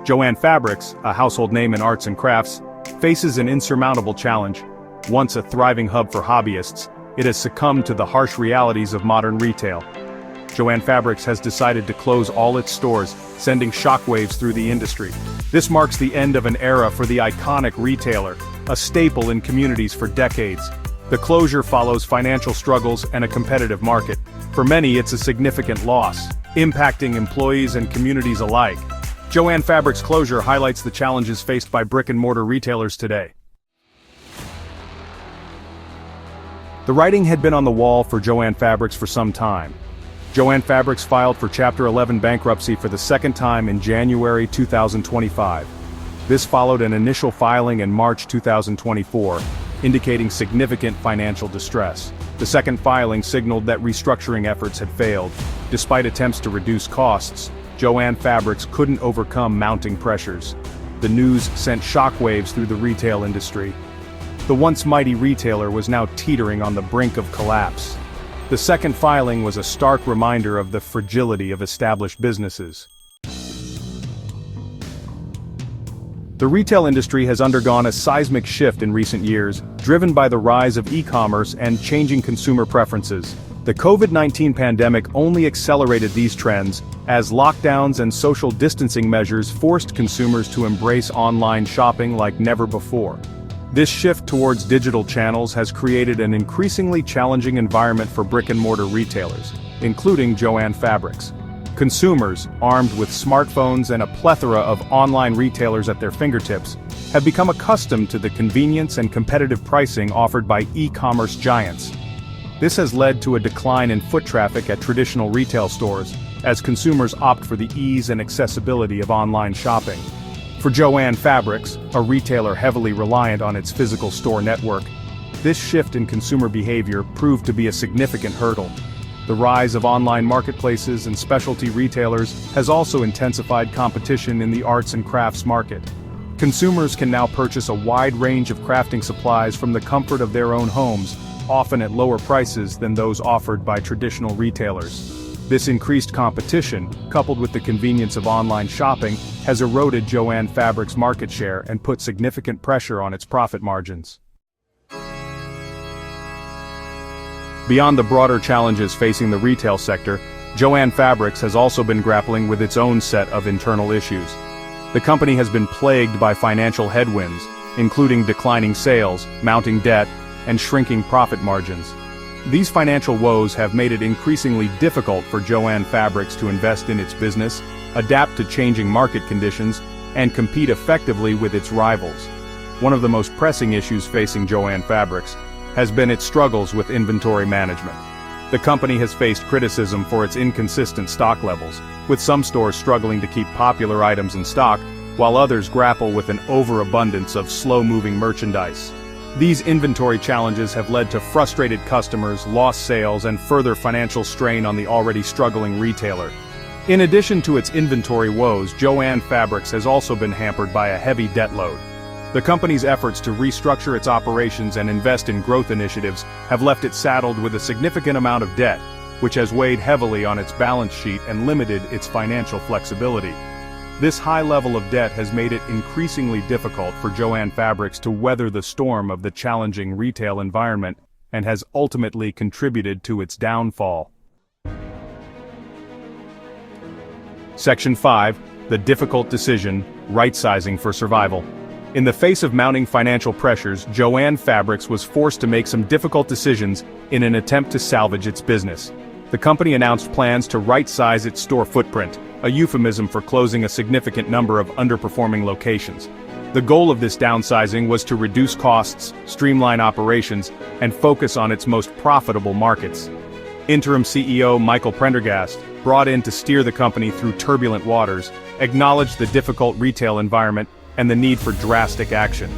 Joann Fabrics, a household name in arts and crafts, faces an insurmountable challenge. Once a thriving hub for hobbyists, it has succumbed to the harsh realities of modern retail. Joann Fabrics has decided to close all its stores, sending shockwaves through the industry. This marks the end of an era for the iconic retailer, a staple in communities for decades. The closure follows financial struggles and a competitive market. For many, it's a significant loss, impacting employees and communities alike. Joann Fabrics' closure highlights the challenges faced by brick-and-mortar retailers today. The writing had been on the wall for Joann Fabrics for some time. Joann Fabrics filed for Chapter 11 bankruptcy for the second time in January 2025. This followed an initial filing in March 2024, indicating significant financial distress. The second filing signaled that restructuring efforts had failed. Despite attempts to reduce costs, Joann Fabrics couldn't overcome mounting pressures. The news sent shockwaves through the retail industry. The once mighty retailer was now teetering on the brink of collapse. The second filing was a stark reminder of the fragility of established businesses. The retail industry has undergone a seismic shift in recent years, driven by the rise of e-commerce and changing consumer preferences. The COVID-19 pandemic only accelerated these trends, as lockdowns and social distancing measures forced consumers to embrace online shopping like never before. This shift towards digital channels has created an increasingly challenging environment for brick-and-mortar retailers, including Joann Fabrics. Consumers, armed with smartphones and a plethora of online retailers at their fingertips, have become accustomed to the convenience and competitive pricing offered by e-commerce giants. This has led to a decline in foot traffic at traditional retail stores, as consumers opt for the ease and accessibility of online shopping. For Joann Fabrics, a retailer heavily reliant on its physical store network, this shift in consumer behavior proved to be a significant hurdle. The rise of online marketplaces and specialty retailers has also intensified competition in the arts and crafts market. Consumers can now purchase a wide range of crafting supplies from the comfort of their own homes, often at lower prices than those offered by traditional retailers. This increased competition, coupled with the convenience of online shopping, has eroded Joann Fabrics' market share and put significant pressure on its profit margins. Beyond the broader challenges facing the retail sector, Joann Fabrics has also been grappling with its own set of internal issues. The company has been plagued by financial headwinds, including declining sales, mounting debt, and shrinking profit margins. These financial woes have made it increasingly difficult for Joann Fabrics to invest in its business, adapt to changing market conditions, and compete effectively with its rivals. One of the most pressing issues facing Joann Fabrics has been its struggles with inventory management. The company has faced criticism for its inconsistent stock levels, with some stores struggling to keep popular items in stock, while others grapple with an overabundance of slow-moving merchandise. These inventory challenges have led to frustrated customers, lost sales, and further financial strain on the already struggling retailer. In addition to its inventory woes, Joann Fabrics has also been hampered by a heavy debt load. The company's efforts to restructure its operations and invest in growth initiatives have left it saddled with a significant amount of debt, which has weighed heavily on its balance sheet and limited its financial flexibility. This high level of debt has made it increasingly difficult for Joann Fabrics to weather the storm of the challenging retail environment and has ultimately contributed to its downfall. Section 5, The Difficult Decision, Right-Sizing for Survival. In the face of mounting financial pressures, Joann Fabrics was forced to make some difficult decisions in an attempt to salvage its business. The company announced plans to right-size its store footprint, a euphemism for closing a significant number of underperforming locations. The goal of this downsizing was to reduce costs, streamline operations, and focus on its most profitable markets. Interim CEO Michael Prendergast, brought in to steer the company through turbulent waters, acknowledged the difficult retail environment and the need for drastic action.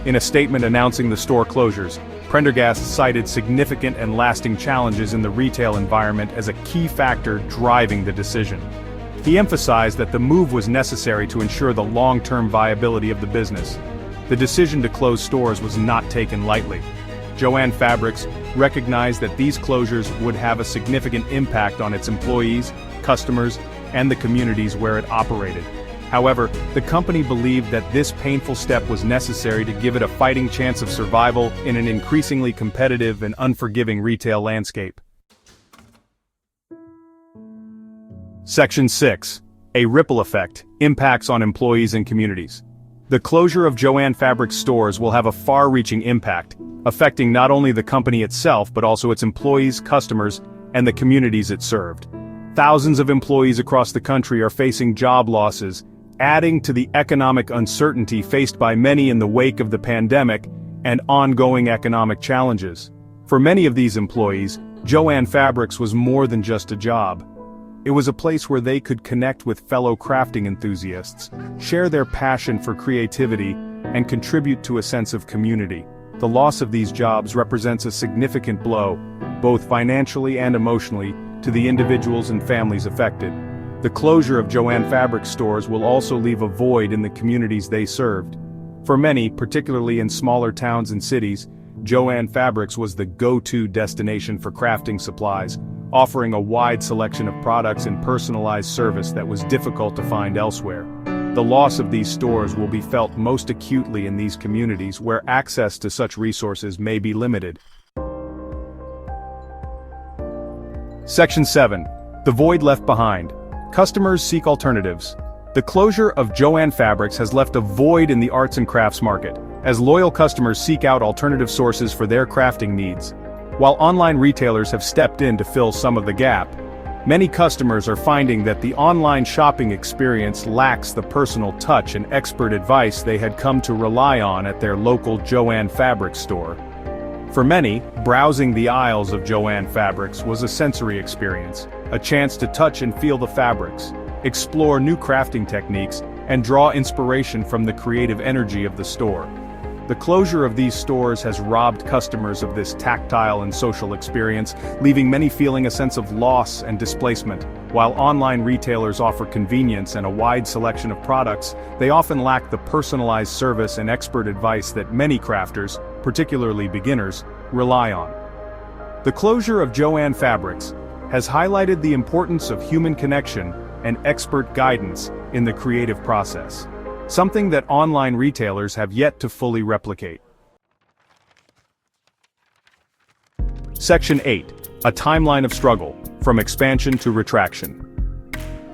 In a statement announcing the store closures, Prendergast cited significant and lasting challenges in the retail environment as a key factor driving the decision. He emphasized that the move was necessary to ensure the long-term viability of the business. The decision to close stores was not taken lightly. Joann Fabrics recognized that these closures would have a significant impact on its employees, customers, and the communities where it operated. However, the company believed that this painful step was necessary to give it a fighting chance of survival in an increasingly competitive and unforgiving retail landscape. Section 6. A ripple effect, impacts on employees and communities. The closure of Joann Fabrics stores will have a far-reaching impact, affecting not only the company itself but also its employees, customers, and the communities it served. Thousands of employees across the country are facing job losses, adding to the economic uncertainty faced by many in the wake of the pandemic and ongoing economic challenges. For many of these employees, Joann Fabrics was more than just a job. It was a place where they could connect with fellow crafting enthusiasts, share their passion for creativity, and contribute to a sense of community. The loss of these jobs represents a significant blow, both financially and emotionally, to the individuals and families affected. The closure of Joann Fabrics stores will also leave a void in the communities they served. For many, particularly in smaller towns and cities, Joann Fabrics was the go-to destination for crafting supplies, offering a wide selection of products and personalized service that was difficult to find elsewhere. The loss of these stores will be felt most acutely in these communities where access to such resources may be limited. Section 7. The void left behind. Customers seek alternatives. The closure of Joann Fabrics has left a void in the arts and crafts market, as loyal customers seek out alternative sources for their crafting needs. While online retailers have stepped in to fill some of the gap, many customers are finding that the online shopping experience lacks the personal touch and expert advice they had come to rely on at their local Joann Fabrics store. For many, browsing the aisles of Joann Fabrics was a sensory experience, a chance to touch and feel the fabrics, explore new crafting techniques, and draw inspiration from the creative energy of the store. The closure of these stores has robbed customers of this tactile and social experience, leaving many feeling a sense of loss and displacement. While online retailers offer convenience and a wide selection of products, they often lack the personalized service and expert advice that many crafters, particularly beginners, rely on. The closure of Joann Fabrics has highlighted the importance of human connection and expert guidance in the creative process, something that online retailers have yet to fully replicate. Section 8. A timeline of struggle, from expansion to retraction.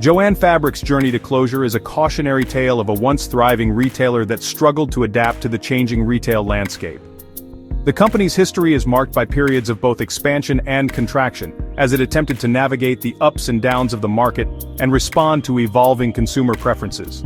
Joann Fabrics' journey to closure is a cautionary tale of a once thriving retailer that struggled to adapt to the changing retail landscape. The company's history is marked by periods of both expansion and contraction, as it attempted to navigate the ups and downs of the market and respond to evolving consumer preferences.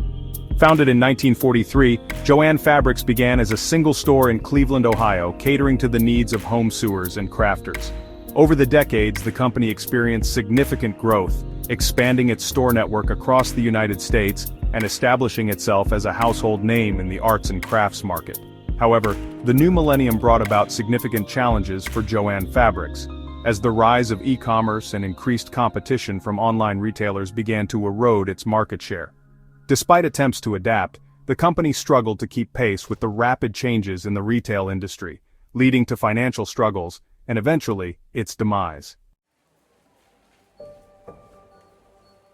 Founded in 1943, Joann Fabrics began as a single store in Cleveland, Ohio, catering to the needs of home sewers and crafters. Over the decades, the company experienced significant growth, expanding its store network across the United States and establishing itself as a household name in the arts and crafts market. However, the new millennium brought about significant challenges for Joann Fabrics, as the rise of e-commerce and increased competition from online retailers began to erode its market share. Despite attempts to adapt, the company struggled to keep pace with the rapid changes in the retail industry, leading to financial struggles and eventually its demise.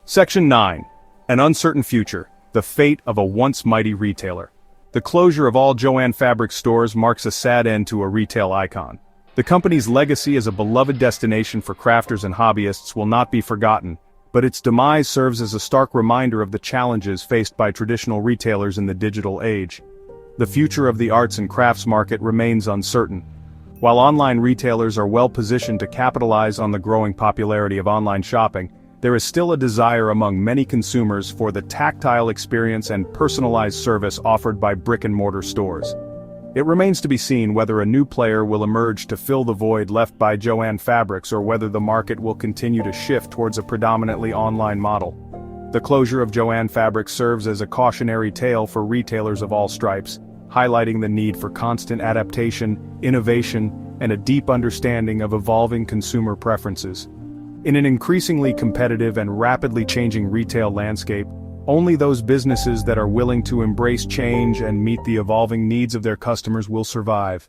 Section 9. An uncertain future, the fate of a once mighty retailer. The closure of all Joann Fabrics stores marks a sad end to a retail icon. The company's legacy as a beloved destination for crafters and hobbyists will not be forgotten, but its demise serves as a stark reminder of the challenges faced by traditional retailers in the digital age. The future of the arts and crafts market remains uncertain. While online retailers are well positioned to capitalize on the growing popularity of online shopping, there is still a desire among many consumers for the tactile experience and personalized service offered by brick-and-mortar stores. It remains to be seen whether a new player will emerge to fill the void left by Joann Fabrics or whether the market will continue to shift towards a predominantly online model. The closure of Joann Fabrics serves as a cautionary tale for retailers of all stripes, highlighting the need for constant adaptation, innovation, and a deep understanding of evolving consumer preferences. In an increasingly competitive and rapidly changing retail landscape, only those businesses that are willing to embrace change and meet the evolving needs of their customers will survive.